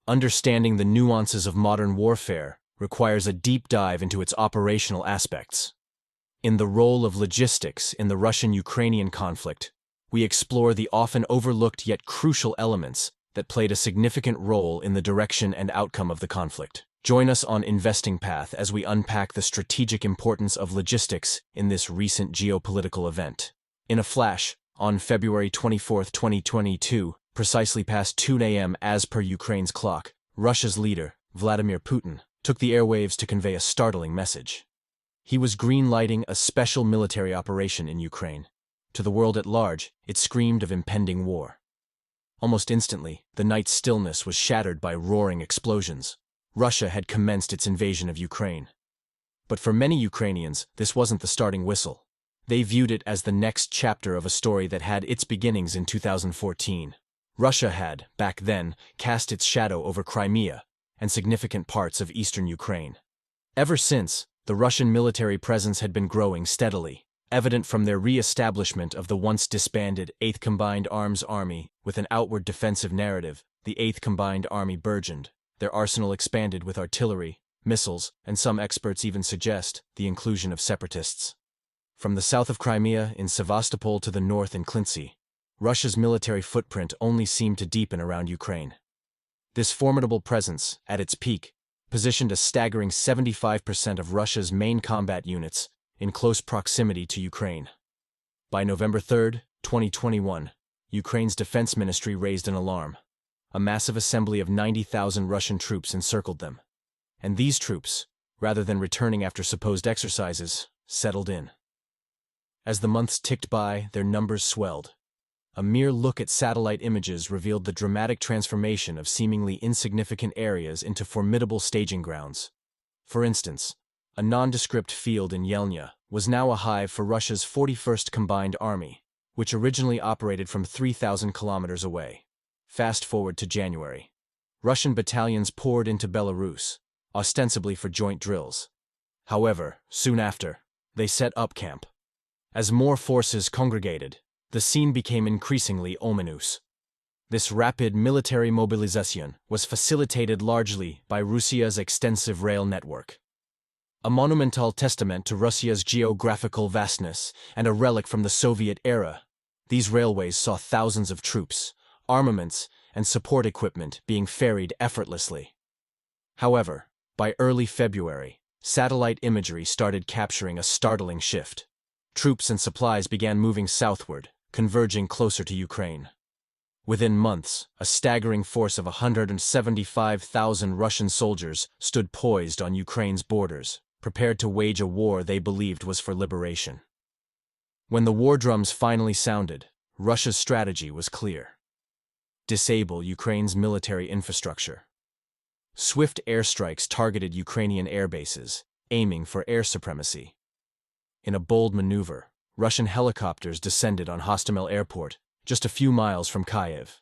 Understanding the nuances of modern warfare requires a deep dive into its operational aspects. In the role of logistics in the Russian-Ukrainian conflict, we explore the often overlooked yet crucial elements that played a significant role in the direction and outcome of the conflict. Join us on Investing Path as we unpack the strategic importance of logistics in this recent geopolitical event. In a flash, on February 24, 2022, precisely past 2 a.m. as per Ukraine's clock, Russia's leader, Vladimir Putin, took the airwaves to convey a startling message. He was green-lighting a special military operation in Ukraine. To the world at large, it screamed of impending war. Almost instantly, the night's stillness was shattered by roaring explosions. Russia had commenced its invasion of Ukraine. But for many Ukrainians, this wasn't the starting whistle. They viewed it as the next chapter of a story that had its beginnings in 2014. Russia had, back then, cast its shadow over Crimea and significant parts of eastern Ukraine. Ever since, the Russian military presence had been growing steadily, evident from their re-establishment of the once disbanded 8th Combined Arms Army with an outward defensive narrative. The 8th Combined Army burgeoned. Their arsenal expanded with artillery, missiles, and some experts even suggest the inclusion of separatists. From the south of Crimea in Sevastopol to the north in Klintsy, Russia's military footprint only seemed to deepen around Ukraine. This formidable presence, at its peak, positioned a staggering 75% of Russia's main combat units in close proximity to Ukraine. By November 3, 2021, Ukraine's defense ministry raised an alarm. A massive assembly of 90,000 Russian troops encircled them. And these troops, rather than returning after supposed exercises, settled in. As the months ticked by, their numbers swelled. A mere look at satellite images revealed the dramatic transformation of seemingly insignificant areas into formidable staging grounds. For instance, a nondescript field in Yelnya was now a hive for Russia's 41st Combined Army, which originally operated from 3,000 kilometers away. Fast forward to January. Russian battalions poured into Belarus, ostensibly for joint drills. However, soon after, they set up camp. As more forces congregated, the scene became increasingly ominous. This rapid military mobilization was facilitated largely by Russia's extensive rail network. A monumental testament to Russia's geographical vastness and a relic from the Soviet era, these railways saw thousands of troops, armaments, and support equipment being ferried effortlessly. However, by early February, satellite imagery started capturing a startling shift. Troops and supplies began moving southward, converging closer to Ukraine. Within months, a staggering force of 175,000 Russian soldiers stood poised on Ukraine's borders, prepared to wage a war they believed was for liberation. When the war drums finally sounded, Russia's strategy was clear. Disable Ukraine's military infrastructure. Swift airstrikes targeted Ukrainian airbases, aiming for air supremacy. In a bold maneuver, Russian helicopters descended on Hostomel Airport, just a few miles from Kyiv.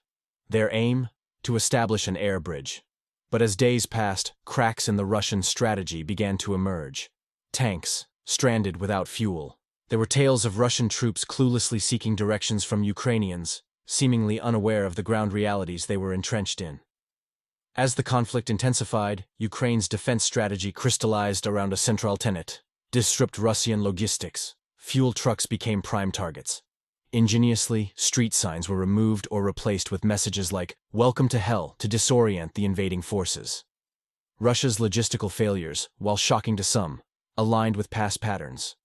Their aim? To establish an air bridge. But as days passed, cracks in the Russian strategy began to emerge. Tanks, stranded without fuel. There were tales of Russian troops cluelessly seeking directions from Ukrainians, seemingly unaware of the ground realities they were entrenched in. As the conflict intensified, Ukraine's defense strategy crystallized around a central tenet: disrupt Russian logistics. Fuel trucks became prime targets. Ingeniously, street signs were removed or replaced with messages like, "Welcome to hell," to disorient the invading forces. Russia's logistical failures, while shocking to some, aligned with past patterns.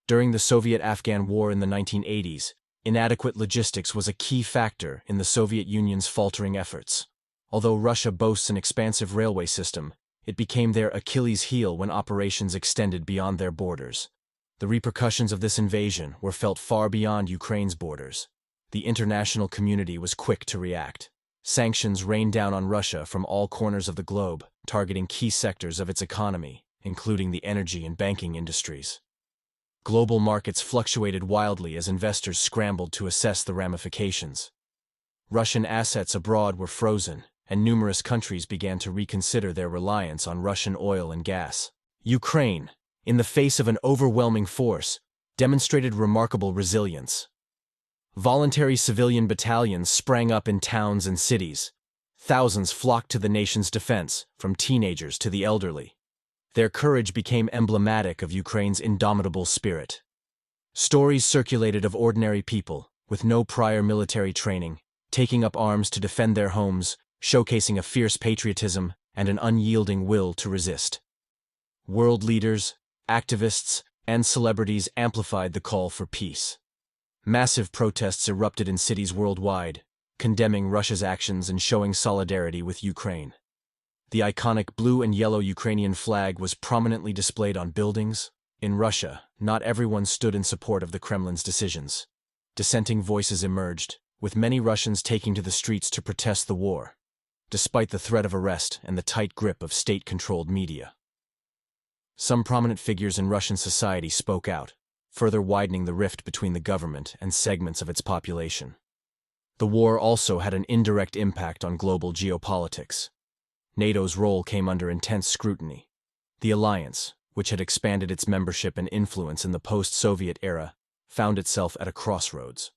During the Soviet-Afghan War in the 1980s, inadequate logistics was a key factor in the Soviet Union's faltering efforts. Although Russia boasts an expansive railway system, it became their Achilles heel when operations extended beyond their borders. The repercussions of this invasion were felt far beyond Ukraine's borders. The international community was quick to react. Sanctions rained down on Russia from all corners of the globe, targeting key sectors of its economy, including the energy and banking industries. Global markets fluctuated wildly as investors scrambled to assess the ramifications. Russian assets abroad were frozen, and numerous countries began to reconsider their reliance on Russian oil and gas. Ukraine, in the face of an overwhelming force, demonstrated remarkable resilience. Voluntary civilian battalions sprang up in towns and cities. Thousands flocked to the nation's defense, from teenagers to the elderly. Their courage became emblematic of Ukraine's indomitable spirit. Stories circulated of ordinary people, with no prior military training, taking up arms to defend their homes, showcasing a fierce patriotism and an unyielding will to resist. World leaders, activists, and celebrities amplified the call for peace. Massive protests erupted in cities worldwide, condemning Russia's actions and showing solidarity with Ukraine. The iconic blue and yellow Ukrainian flag was prominently displayed on buildings. In Russia, not everyone stood in support of the Kremlin's decisions. Dissenting voices emerged, with many Russians taking to the streets to protest the war, despite the threat of arrest and the tight grip of state-controlled media. Some prominent figures in Russian society spoke out, further widening the rift between the government and segments of its population. The war also had an indirect impact on global geopolitics. NATO's role came under intense scrutiny. The alliance, which had expanded its membership and influence in the post-Soviet era, found itself at a crossroads.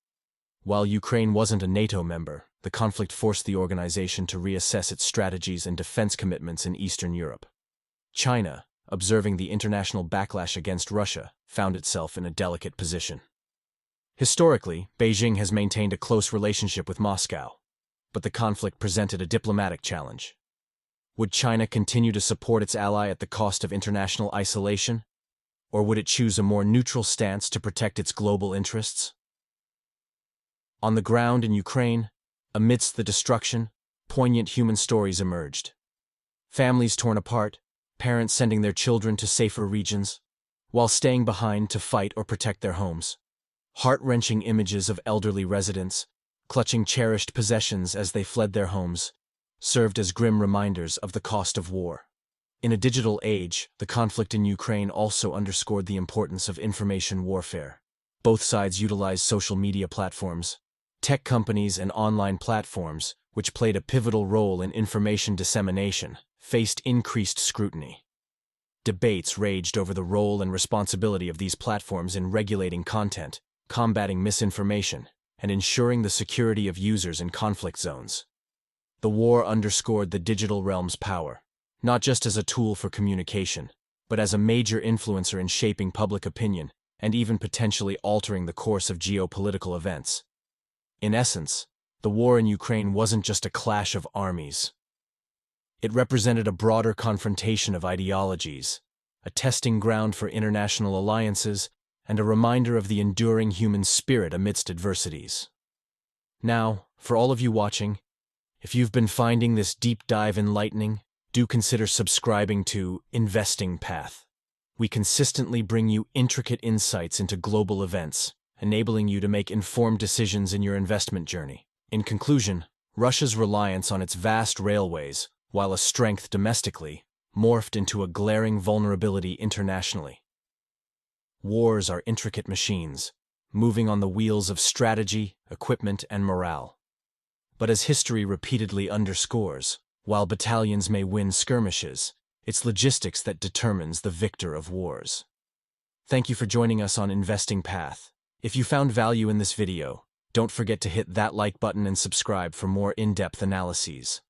While Ukraine wasn't a NATO member, the conflict forced the organization to reassess its strategies and defense commitments in Eastern Europe. China, observing the international backlash against Russia, found itself in a delicate position. Historically, Beijing has maintained a close relationship with Moscow, but the conflict presented a diplomatic challenge. Would China continue to support its ally at the cost of international isolation? Or would it choose a more neutral stance to protect its global interests? On the ground in Ukraine, amidst the destruction, poignant human stories emerged. Families torn apart, parents sending their children to safer regions, while staying behind to fight or protect their homes. Heart-wrenching images of elderly residents, clutching cherished possessions as they fled their homes, served as grim reminders of the cost of war. In a digital age, the conflict in Ukraine also underscored the importance of information warfare. Both sides utilized social media platforms, tech companies and online platforms, which played a pivotal role in information dissemination, faced increased scrutiny. Debates raged over the role and responsibility of these platforms in regulating content, combating misinformation, and ensuring the security of users in conflict zones. The war underscored the digital realm's power, not just as a tool for communication, but as a major influencer in shaping public opinion and even potentially altering the course of geopolitical events. In essence, the war in Ukraine wasn't just a clash of armies. It represented a broader confrontation of ideologies, a testing ground for international alliances, and a reminder of the enduring human spirit amidst adversities. Now, for all of you watching, if you've been finding this deep dive enlightening, do consider subscribing to Investing Path. We consistently bring you intricate insights into global events, enabling you to make informed decisions in your investment journey. In conclusion, Russia's reliance on its vast railways, while a strength domestically, morphed into a glaring vulnerability internationally. Wars are intricate machines, moving on the wheels of strategy, equipment, and morale. But as history repeatedly underscores, while battalions may win skirmishes, it's logistics that determines the victor of wars. Thank you for joining us on Investing Path. If you found value in this video, don't forget to hit that like button and subscribe for more in-depth analyses.